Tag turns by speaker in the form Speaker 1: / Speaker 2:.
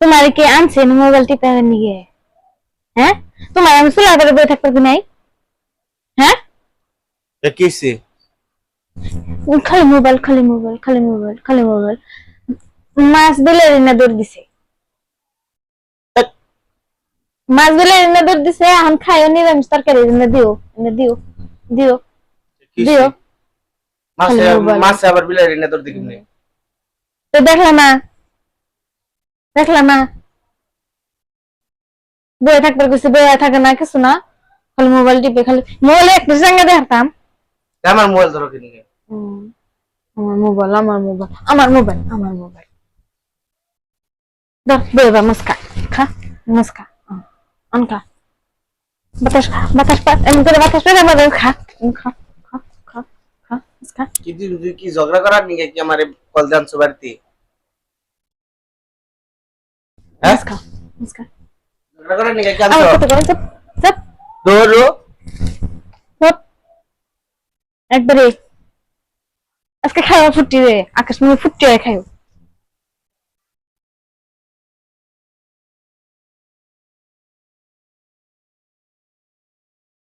Speaker 1: তোমার কি আনছেন মোবাইল টিপে নিয়ে? হ্যাঁ, তোমার আমি চুলার পরে বসে থাকতে নাই? হ্যাঁ,
Speaker 2: কিসে
Speaker 1: খালি মোবাইল খালি মোবাইল খালি মোবাইল খালি মোবাইল। মাছ বেলে না দৌড় দিছে, মাছ বেলে না দৌড় দিছে। এখন খাইও নিরামিষ তরকারি এনে দিও, এনে দিও, দিও, দিও।
Speaker 2: মাছে মাছে আবার বিলারি না তোর দিকে নেই
Speaker 1: তো দেখলাম না, দেখলাম না বয়ে থাকতে কিছু বয়ে থাকে না, কিছু না, খালি মোবাইল টিপে, খালি মোবাইলে একটু সঙ্গে দেখতাম।
Speaker 2: আমার মোবাইল ধরো কিনে
Speaker 1: আমার মোবাইল আমার মোবাইল আমার মোবাইল আমার মোবাইল দাও, বেবা মুস্কা খা, মুস্কা অন খা, বাতাস খা, বাতাস পা, এমন করে বাতাস পেলে আমাদের খা, খা খা খা খা মুস্কা।
Speaker 2: কি তুই কি ঝগড়া করার নিকে কি আমারে কল জানছো বাড়িতে? হ্যাঁ
Speaker 1: মুস্কা মুস্কা
Speaker 2: ঝগড়া করার নিকে কি
Speaker 1: আমার
Speaker 2: আনছো?
Speaker 1: কত করে চুপ চুপ
Speaker 2: ধরো
Speaker 1: চুপ একবারে আজকে খাওয়া ফুটি রে, আকাশ মনে ফুটি খাইও।